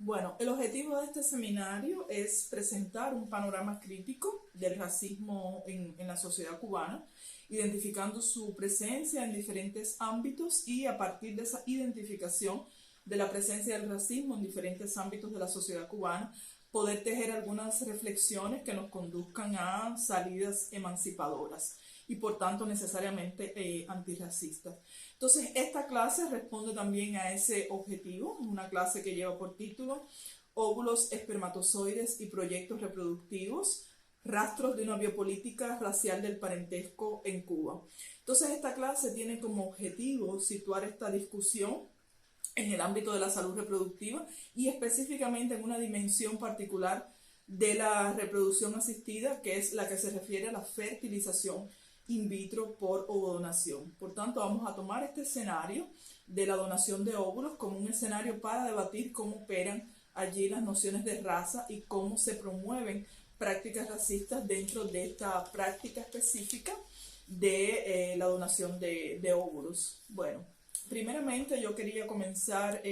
Bueno, el objetivo de este seminario es presentar un panorama crítico del racismo en la sociedad cubana, identificando su presencia en diferentes ámbitos y a partir de esa identificación de la presencia del racismo en diferentes ámbitos de la sociedad cubana, poder tejer algunas reflexiones que nos conduzcan a salidas emancipadoras y por tanto necesariamente antirracistas. Entonces, esta clase responde también a ese objetivo, una clase que lleva por título Óvulos, espermatozoides y proyectos reproductivos, rastros de una biopolítica racial del parentesco en Cuba. Entonces, esta clase tiene como objetivo situar esta discusión en el ámbito de la salud reproductiva y específicamente en una dimensión particular de la reproducción asistida, que es la que se refiere a la fertilización in vitro por ovodonación. Por tanto, vamos a tomar este escenario de la donación de óvulos como un escenario para debatir cómo operan allí las nociones de raza y cómo se promueven prácticas racistas dentro de esta práctica específica de la donación de óvulos. Bueno, primeramente yo quería comenzar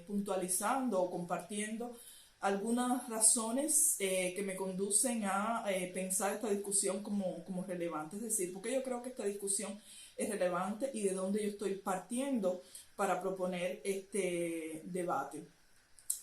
puntualizando o compartiendo algunas razones que me conducen a pensar esta discusión como relevante, es decir, porque yo creo que esta discusión es relevante y de dónde yo estoy partiendo para proponer este debate.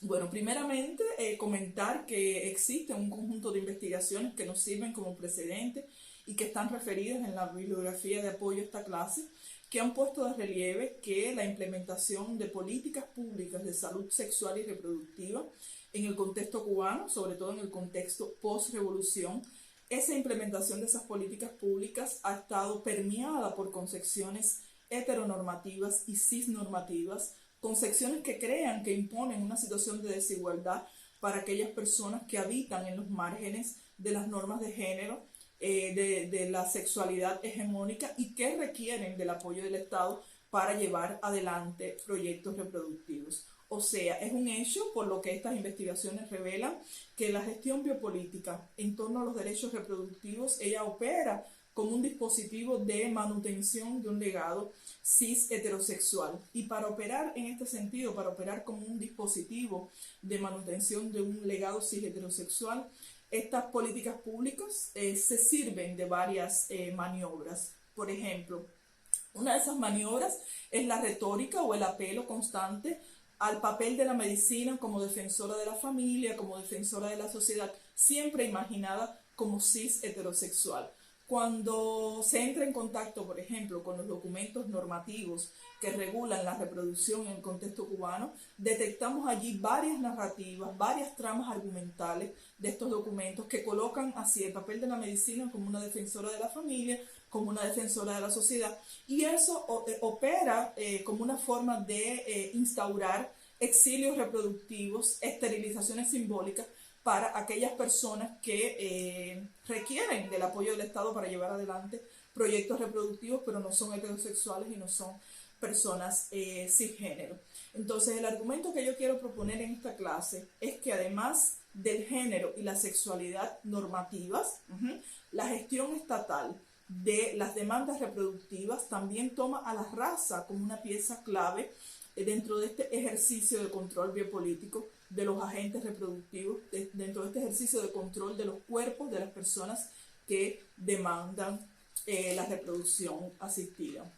Bueno, primeramente comentar que existe un conjunto de investigaciones que nos sirven como precedente y que están referidas en la bibliografía de apoyo a esta clase, que han puesto de relieve que la implementación de políticas públicas de salud sexual y reproductiva en el contexto cubano, sobre todo en el contexto post-revolución, esa implementación de esas políticas públicas ha estado permeada por concepciones heteronormativas y cisnormativas, concepciones que crean, que imponen una situación de desigualdad para aquellas personas que habitan en los márgenes de las normas de género, de la sexualidad hegemónica y que requieren del apoyo del Estado para llevar adelante proyectos reproductivos. O sea, es un hecho, por lo que estas investigaciones revelan, que la gestión biopolítica en torno a los derechos reproductivos, ella opera como un dispositivo de manutención de un legado cis heterosexual. Y para operar en este sentido, para operar como un dispositivo de manutención de un legado cis heterosexual, estas políticas públicas se sirven de varias maniobras. Por ejemplo, una de esas maniobras es la retórica o el apelo constante al papel de la medicina como defensora de la familia, como defensora de la sociedad, siempre imaginada como cis heterosexual. Cuando se entra en contacto, por ejemplo, con los documentos normativos que regulan la reproducción en el contexto cubano, detectamos allí varias narrativas, varias tramas argumentales de estos documentos que colocan así el papel de la medicina como una defensora de la familia, como una defensora de la sociedad, y eso opera como una forma de instaurar exilios reproductivos, esterilizaciones simbólicas para aquellas personas que requieren del apoyo del Estado para llevar adelante proyectos reproductivos, pero no son heterosexuales y no son personas cisgénero. Entonces, el argumento que yo quiero proponer en esta clase es que además del género y la sexualidad normativas, la gestión estatal de las demandas reproductivas también toma a la raza como una pieza clave dentro de este ejercicio de control biopolítico de los agentes reproductivos, dentro de este ejercicio de control de los cuerpos de las personas que demandan la reproducción asistida.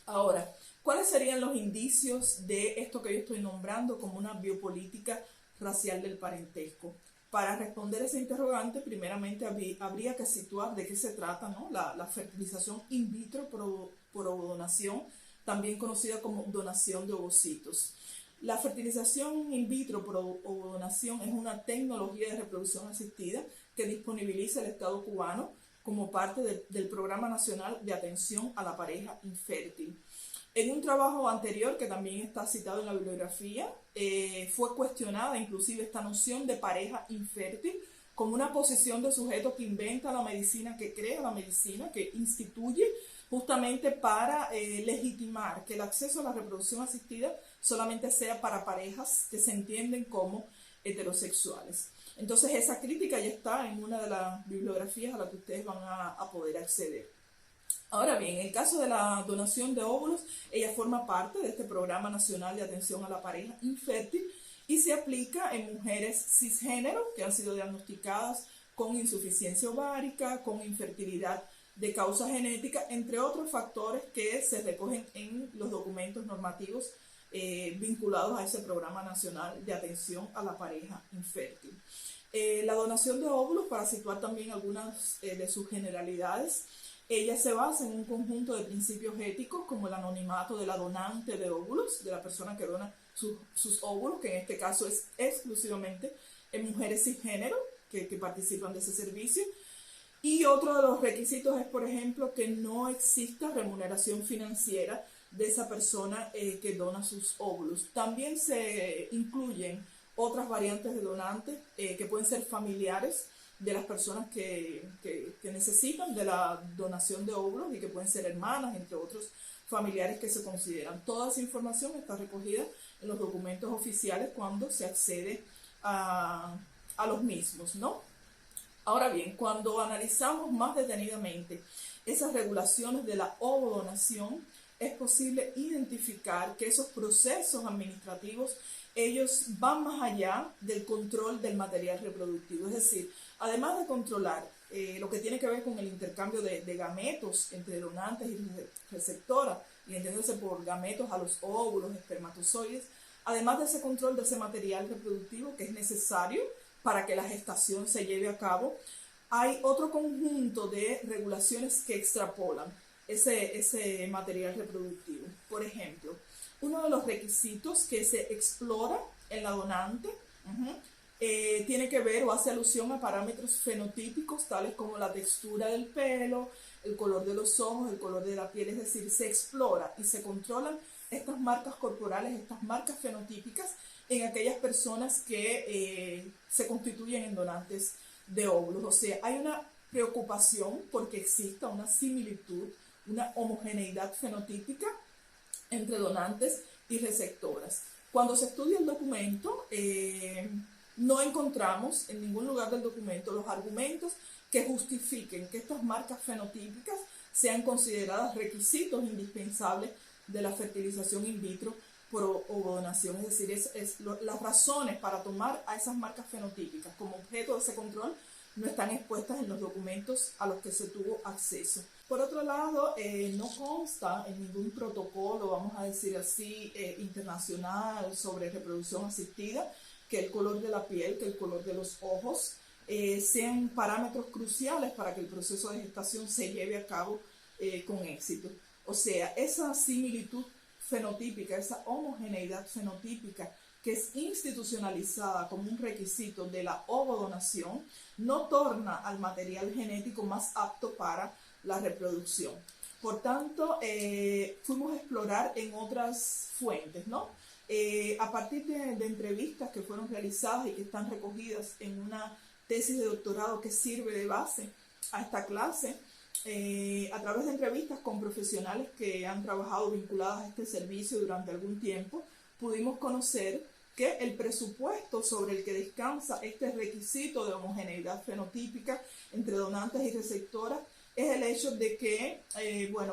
Ahora, ¿cuáles serían los indicios de esto que yo estoy nombrando como una biopolítica racial del parentesco? Para responder ese interrogante, primeramente habría que situar de qué se trata, ¿no? La fertilización in vitro por ovodonación, también conocida como donación de ovocitos. La fertilización in vitro por ovodonación es una tecnología de reproducción asistida que disponibiliza el Estado cubano como parte del Programa Nacional de Atención a la Pareja Infértil. En un trabajo anterior, que también está citado en la bibliografía, fue cuestionada inclusive esta noción de pareja infértil como una posición de sujeto que inventa la medicina, que crea la medicina, que instituye justamente para legitimar que el acceso a la reproducción asistida solamente sea para parejas que se entienden como heterosexuales. Entonces esa crítica ya está en una de las bibliografías a las que ustedes van a poder acceder. Ahora bien, en el caso de la donación de óvulos, ella forma parte de este Programa Nacional de Atención a la Pareja Infértil y se aplica en mujeres cisgénero que han sido diagnosticadas con insuficiencia ovárica, con infertilidad de causa genética, entre otros factores que se recogen en los documentos normativos vinculados a ese Programa Nacional de Atención a la Pareja Infértil. La donación de óvulos, para situar también algunas de sus generalidades, ella se basa en un conjunto de principios éticos como el anonimato de la donante de óvulos, de la persona que dona sus óvulos, que en este caso es exclusivamente en mujeres cisgénero que participan de ese servicio. Y otro de los requisitos es, por ejemplo, que no exista remuneración financiera de esa persona que dona sus óvulos. También se incluyen otras variantes de donantes que pueden ser familiares de las personas que necesitan de la donación de óvulos y que pueden ser hermanas, entre otros familiares que se consideran. Toda esa información está recogida en los documentos oficiales cuando se accede a los mismos, ¿no? Ahora bien, cuando analizamos más detenidamente esas regulaciones de la ovodonación, es posible identificar que esos procesos administrativos, ellos van más allá del control del material reproductivo. Es decir, además de controlar lo que tiene que ver con el intercambio de gametos entre donantes y receptora, y entendiéndose por gametos a los óvulos, espermatozoides, además de ese control de ese material reproductivo que es necesario para que la gestación se lleve a cabo, hay otro conjunto de regulaciones que extrapolan ese material reproductivo. Por ejemplo, uno de los requisitos que se explora en la donante tiene que ver o hace alusión a parámetros fenotípicos tales como la textura del pelo, el color de los ojos, el color de la piel. Es decir, se explora y se controlan estas marcas corporales, estas marcas fenotípicas en aquellas personas que se constituyen en donantes de óvulos. O sea, hay una preocupación porque exista una similitud, una homogeneidad fenotípica entre donantes y receptoras. Cuando se estudia el documento, no encontramos en ningún lugar del documento los argumentos que justifiquen que estas marcas fenotípicas sean consideradas requisitos indispensables de la fertilización in vitro por ovodonación. Es decir, las razones para tomar a esas marcas fenotípicas como objeto de ese control no están expuestas en los documentos a los que se tuvo acceso. Por otro lado, no consta en ningún protocolo, vamos a decir así, internacional sobre reproducción asistida, que el color de la piel, que el color de los ojos sean parámetros cruciales para que el proceso de gestación se lleve a cabo con éxito. O sea, esa similitud fenotípica, esa homogeneidad fenotípica que es institucionalizada como un requisito de la ovodonación, no torna al material genético más apto para la reproducción. Por tanto, fuimos a explorar en otras fuentes, ¿no? A partir de entrevistas que fueron realizadas y que están recogidas en una tesis de doctorado que sirve de base a esta clase, a través de entrevistas con profesionales que han trabajado vinculadas a este servicio durante algún tiempo, pudimos conocer que el presupuesto sobre el que descansa este requisito de homogeneidad fenotípica entre donantes y receptoras es el hecho de que,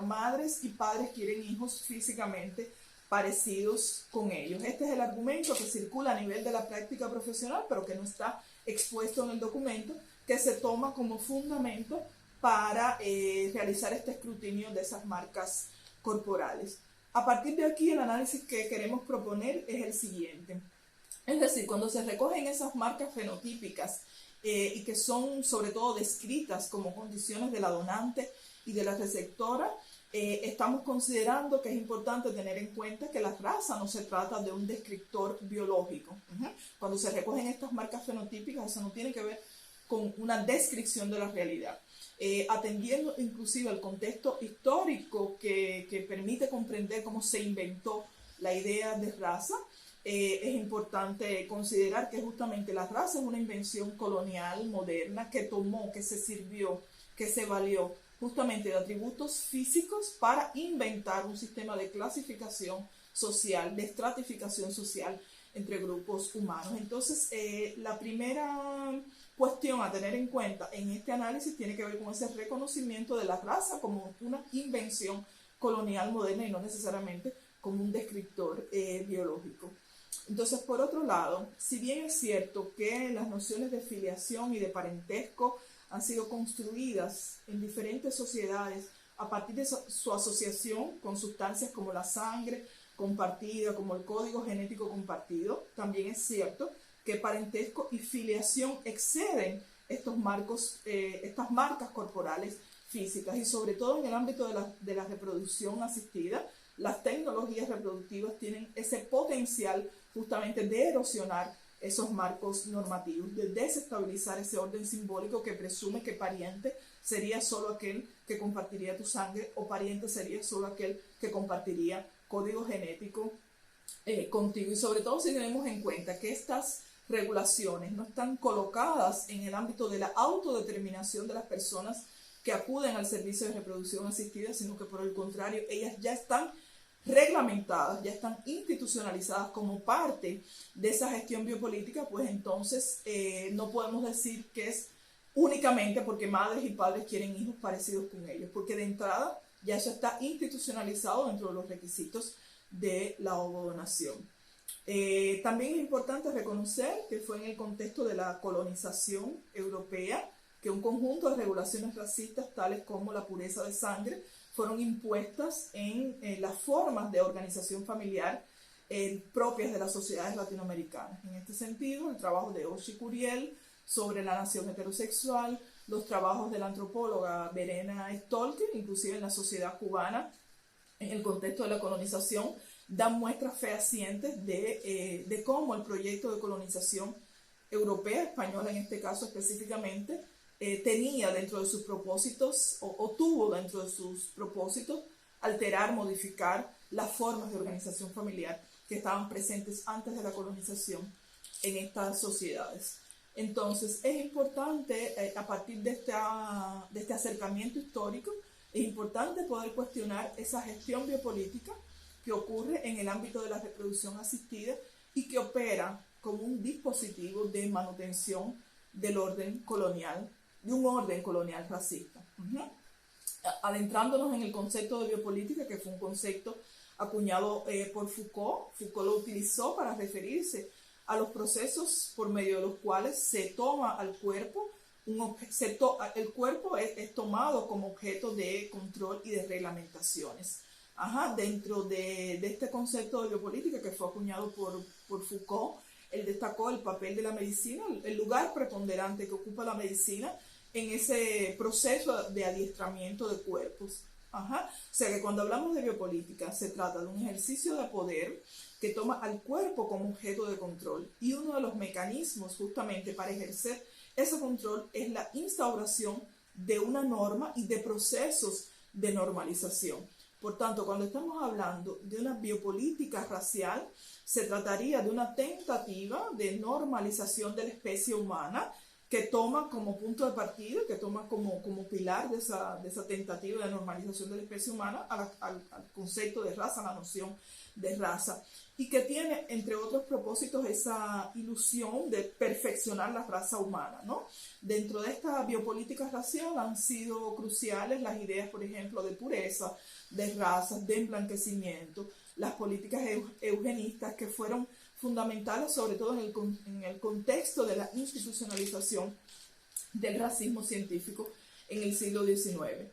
madres y padres quieren hijos físicamente parecidos con ellos. Este es el argumento que circula a nivel de la práctica profesional, pero que no está expuesto en el documento, que se toma como fundamento para realizar este escrutinio de esas marcas corporales. A partir de aquí, el análisis que queremos proponer es el siguiente. Es decir, cuando se recogen esas marcas fenotípicas y que son sobre todo descritas como condiciones de la donante y de la receptora, estamos considerando que es importante tener en cuenta que la raza no se trata de un descriptor biológico. Cuando se recogen estas marcas fenotípicas, eso no tiene que ver con una descripción de la realidad. Atendiendo inclusive al contexto histórico que permite comprender cómo se inventó la idea de raza, es importante considerar que justamente la raza es una invención colonial moderna que tomó, que se sirvió, que se valió justamente de atributos físicos para inventar un sistema de clasificación social, de estratificación social entre grupos humanos. Entonces, la primera cuestión a tener en cuenta en este análisis tiene que ver con ese reconocimiento de la raza como una invención colonial moderna y no necesariamente como un descriptor biológico. Entonces, por otro lado, si bien es cierto que las nociones de filiación y de parentesco han sido construidas en diferentes sociedades a partir de su asociación con sustancias como la sangre compartida, como el código genético compartido, también es cierto que parentesco y filiación exceden estos marcos, estas marcas corporales físicas, y sobre todo en el ámbito de la reproducción asistida, las tecnologías reproductivas tienen ese potencial justamente de erosionar esos marcos normativos, de desestabilizar ese orden simbólico que presume que pariente sería solo aquel que compartiría tu sangre, o pariente sería solo aquel que compartiría código genético contigo. Y sobre todo si tenemos en cuenta que estas regulaciones no están colocadas en el ámbito de la autodeterminación de las personas que acuden al servicio de reproducción asistida, sino que por el contrario, ellas ya están reglamentadas, ya están institucionalizadas como parte de esa gestión biopolítica, pues entonces no podemos decir que es únicamente porque madres y padres quieren hijos parecidos con ellos, porque de entrada ya eso está institucionalizado dentro de los requisitos de la ovodonación. También es importante reconocer que fue en el contexto de la colonización europea que un conjunto de regulaciones racistas, tales como la pureza de sangre, fueron impuestas en las formas de organización familiar propias de las sociedades latinoamericanas. En este sentido, el trabajo de Oshie Curiel sobre la nación heterosexual, los trabajos de la antropóloga Verena Stolker, inclusive en la sociedad cubana, en el contexto de la colonización, dan muestras fehacientes de cómo el proyecto de colonización europea, española en este caso específicamente, tenía dentro de sus propósitos, o tuvo dentro de sus propósitos, alterar, modificar las formas de organización familiar que estaban presentes antes de la colonización en estas sociedades. Entonces, es importante, a partir de este acercamiento histórico, es importante poder cuestionar esa gestión biopolítica que ocurre en el ámbito de la reproducción asistida y que opera como un dispositivo de manutención del orden colonial, de un orden colonial racista. Adentrándonos en el concepto de biopolítica, que fue un concepto acuñado por Foucault. Foucault lo utilizó para referirse a los procesos por medio de los cuales se toma al cuerpo, el cuerpo es tomado como objeto de control y de reglamentaciones. Dentro de este concepto de biopolítica que fue acuñado por Foucault, él destacó el papel de la medicina, el lugar preponderante que ocupa la medicina en ese proceso de adiestramiento de cuerpos. O sea que cuando hablamos de biopolítica se trata de un ejercicio de poder que toma al cuerpo como objeto de control, y uno de los mecanismos justamente para ejercer ese control es la instauración de una norma y de procesos de normalización. Por tanto, cuando estamos hablando de una biopolítica racial, se trataría de una tentativa de normalización de la especie humana que toma como punto de partida, que toma como pilar de esa tentativa de normalización de la especie humana al concepto de raza, la noción de raza, y que tiene, entre otros propósitos, esa ilusión de perfeccionar la raza humana, ¿no? Dentro de esta biopolítica racial han sido cruciales las ideas, por ejemplo, de pureza, de razas, de emblanquecimiento, las políticas eugenistas, que fueron fundamentales sobre todo en el contexto de la institucionalización del racismo científico en el siglo XIX.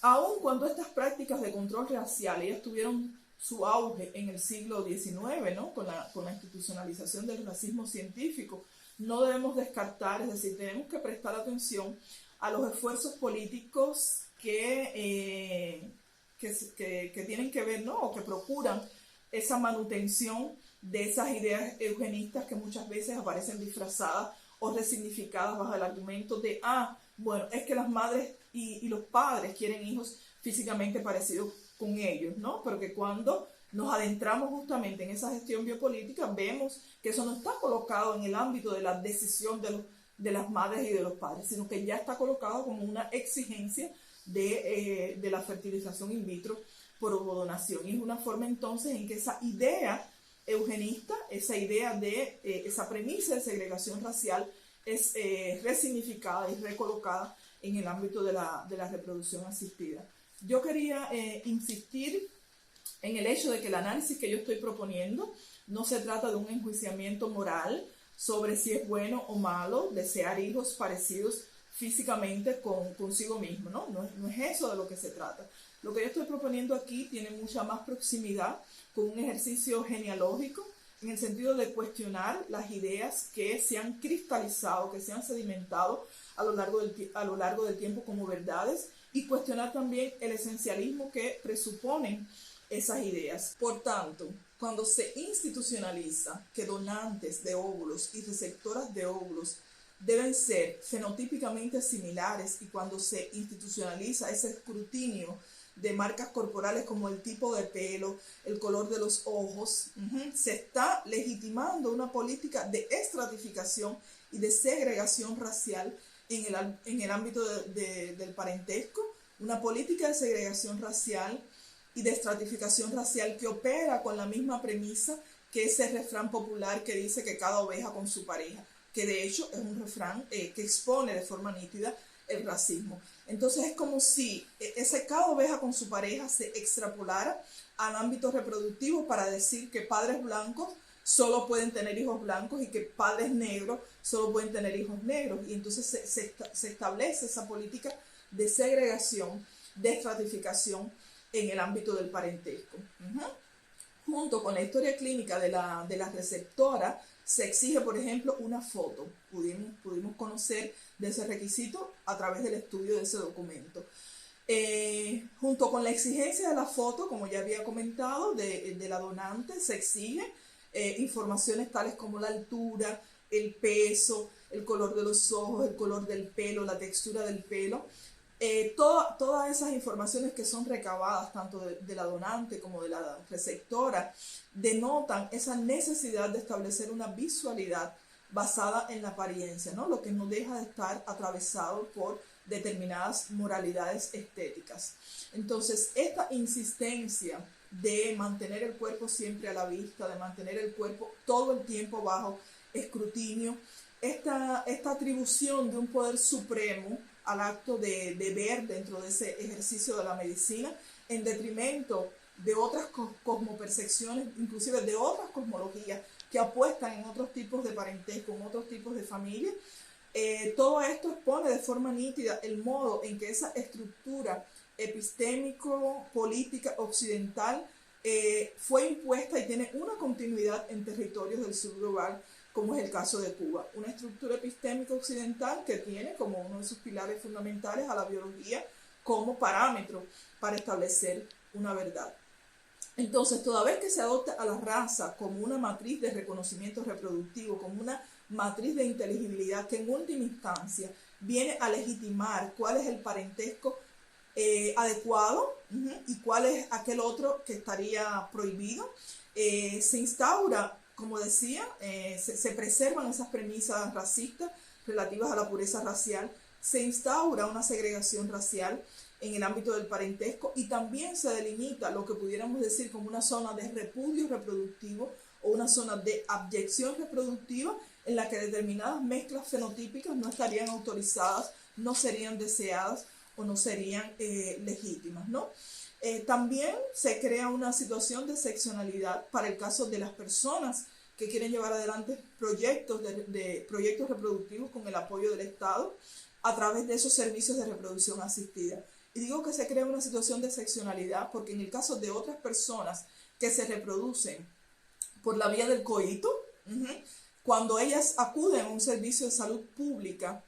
Aun cuando estas prácticas de control racial ellas tuvieron su auge en el siglo XIX, ¿no? con la institucionalización del racismo científico, no debemos descartar, es decir, tenemos que prestar atención a los esfuerzos políticos que tienen que ver, ¿no? o que procuran esa manutención de esas ideas eugenistas que muchas veces aparecen disfrazadas o resignificadas bajo el argumento de, bueno, es que las madres y los padres quieren hijos físicamente parecidos con ellos, ¿no? Pero que cuando nos adentramos justamente en esa gestión biopolítica, vemos que eso no está colocado en el ámbito de la decisión de las madres y de los padres, sino que ya está colocado como una exigencia de la fertilización in vitro por ovodonación. Y es una forma entonces en que esa idea eugenista, esa idea de esa premisa de segregación racial es resignificada y recolocada en el ámbito de la reproducción asistida. Yo quería insistir en el hecho de que el análisis que yo estoy proponiendo no se trata de un enjuiciamiento moral sobre si es bueno o malo desear hijos parecidos físicamente consigo mismo, ¿no? No es eso de lo que se trata. Lo que yo estoy proponiendo aquí tiene mucha más proximidad con un ejercicio genealógico en el sentido de cuestionar las ideas que se han cristalizado, que se han sedimentado a lo largo del tiempo como verdades y cuestionar también el esencialismo que presuponen esas ideas. Por tanto, cuando se institucionaliza que donantes de óvulos y receptoras de óvulos deben ser fenotípicamente similares y cuando se institucionaliza ese escrutinio de marcas corporales como el tipo de pelo, el color de los ojos, se está legitimando una política de estratificación y de segregación racial en el ámbito del parentesco, una política de segregación racial y de estratificación racial que opera con la misma premisa que ese refrán popular que dice que cada oveja con su pareja, que de hecho es un refrán que expone de forma nítida el racismo. Entonces es como si ese cada oveja con su pareja se extrapolara al ámbito reproductivo para decir que padres blancos solo pueden tener hijos blancos y que padres negros solo pueden tener hijos negros. Y entonces se establece esa política de segregación, de estratificación en el ámbito del parentesco. Junto con la historia clínica de la receptora, se exige, por ejemplo, una foto. Pudimos conocer de ese requisito a través del estudio de ese documento. Junto con la exigencia de la foto, como ya había comentado, de la donante, se exige informaciones tales como la altura, el peso, el color de los ojos, el color del pelo, la textura del pelo. Todas esas informaciones que son recabadas tanto de la donante como de la receptora denotan esa necesidad de establecer una visualidad basada en la apariencia, ¿no? Lo que no deja de estar atravesado por determinadas moralidades estéticas. Entonces, esta insistencia de mantener el cuerpo siempre a la vista, de mantener el cuerpo todo el tiempo bajo escrutinio, esta atribución de un poder supremo al acto de ver dentro de ese ejercicio de la medicina, en detrimento de otras cosmopercepciones, inclusive de otras cosmologías que apuestan en otros tipos de parentesco, en otros tipos de familia. Todo esto expone de forma nítida el modo en que esa estructura epistémico-política occidental fue impuesta y tiene una continuidad en territorios del sur global, como es el caso de Cuba. Una estructura epistémica occidental que tiene como uno de sus pilares fundamentales a la biología como parámetro para establecer una verdad. Entonces, toda vez que se adopta a la raza como una matriz de reconocimiento reproductivo, como una matriz de inteligibilidad que en última instancia viene a legitimar cuál es el parentesco adecuado y cuál es aquel otro que estaría prohibido, se instaura, como decía, se preservan esas premisas racistas relativas a la pureza racial, se instaura una segregación racial en el ámbito del parentesco y también se delimita lo que pudiéramos decir como una zona de repudio reproductivo o una zona de abyección reproductiva en la que determinadas mezclas fenotípicas no estarían autorizadas, no serían deseadas o no serían legítimas, ¿no? También se crea una situación de seccionalidad para el caso de las personas que quieren llevar adelante proyectos proyectos reproductivos con el apoyo del Estado a través de esos servicios de reproducción asistida. Y digo que se crea una situación de seccionalidad porque en el caso de otras personas que se reproducen por la vía del coito, cuando ellas acuden a un servicio de salud pública,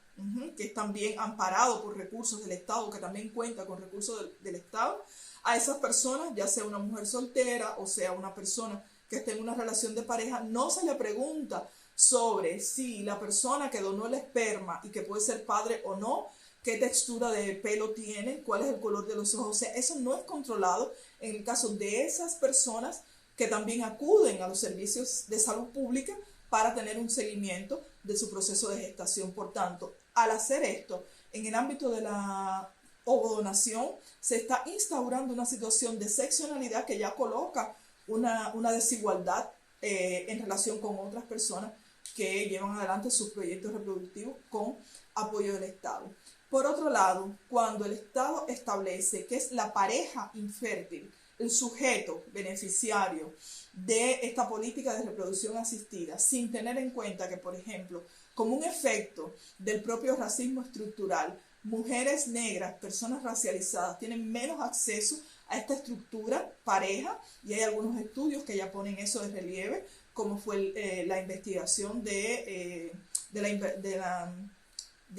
que es también amparado por recursos del Estado, que también cuenta con recursos del Estado, a esas personas, ya sea una mujer soltera o sea una persona que esté en una relación de pareja, no se le pregunta sobre si la persona que donó el esperma y que puede ser padre o no, qué textura de pelo tiene, cuál es el color de los ojos. O sea, eso no es controlado en el caso de esas personas que también acuden a los servicios de salud pública para tener un seguimiento de su proceso de gestación. Por tanto, al hacer esto, en el ámbito de la ovodonación, se está instaurando una situación de seccionalidad que ya coloca una desigualdad en relación con otras personas que llevan adelante sus proyectos reproductivos con apoyo del Estado. Por otro lado, cuando el Estado establece que es la pareja infértil el sujeto beneficiario de esta política de reproducción asistida, sin tener en cuenta que, por ejemplo, como un efecto del propio racismo estructural, mujeres negras, personas racializadas, tienen menos acceso a esta estructura pareja, y hay algunos estudios que ya ponen eso de relieve, como fue la investigación de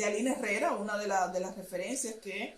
Aline Herrera, una de las referencias que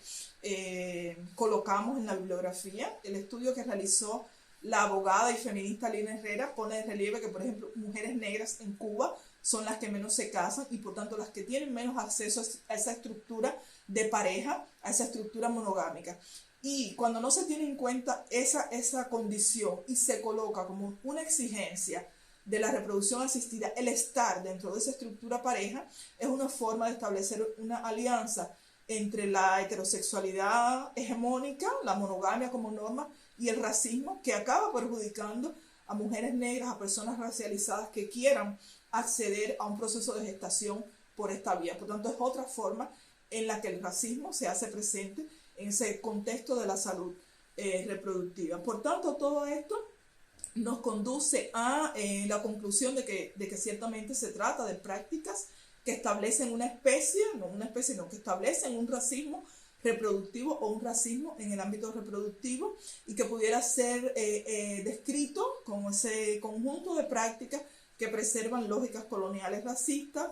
colocamos en la bibliografía. El estudio que realizó la abogada y feminista Aline Herrera pone de relieve que, por ejemplo, mujeres negras en Cuba son las que menos se casan y por tanto las que tienen menos acceso a esa estructura de pareja, a esa estructura monogámica. Y cuando no se tiene en cuenta esa condición y se coloca como una exigencia de la reproducción asistida, el estar dentro de esa estructura pareja, es una forma de establecer una alianza entre la heterosexualidad hegemónica, la monogamia como norma, y el racismo, que acaba perjudicando a mujeres negras, a personas racializadas que quieran acceder a un proceso de gestación por esta vía. Por tanto, es otra forma en la que el racismo se hace presente en ese contexto de la salud reproductiva. Por tanto, todo esto nos conduce a la conclusión de que ciertamente se trata de prácticas que establecen una especie, no, que establecen un racismo reproductivo o un racismo en el ámbito reproductivo y que pudiera ser descrito como ese conjunto de prácticas que preservan lógicas coloniales racistas,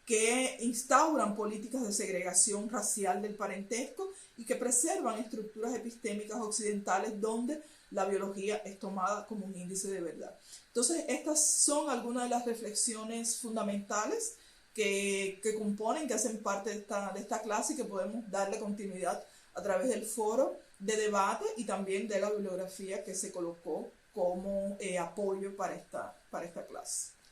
que instauran políticas de segregación racial del parentesco y que preservan estructuras epistémicas occidentales donde la biología es tomada como un índice de verdad. Entonces, estas son algunas de las reflexiones fundamentales que componen, que hacen parte de esta clase y que podemos darle continuidad a través del foro de debate y también de la bibliografía que se colocó como apoyo para esta clase.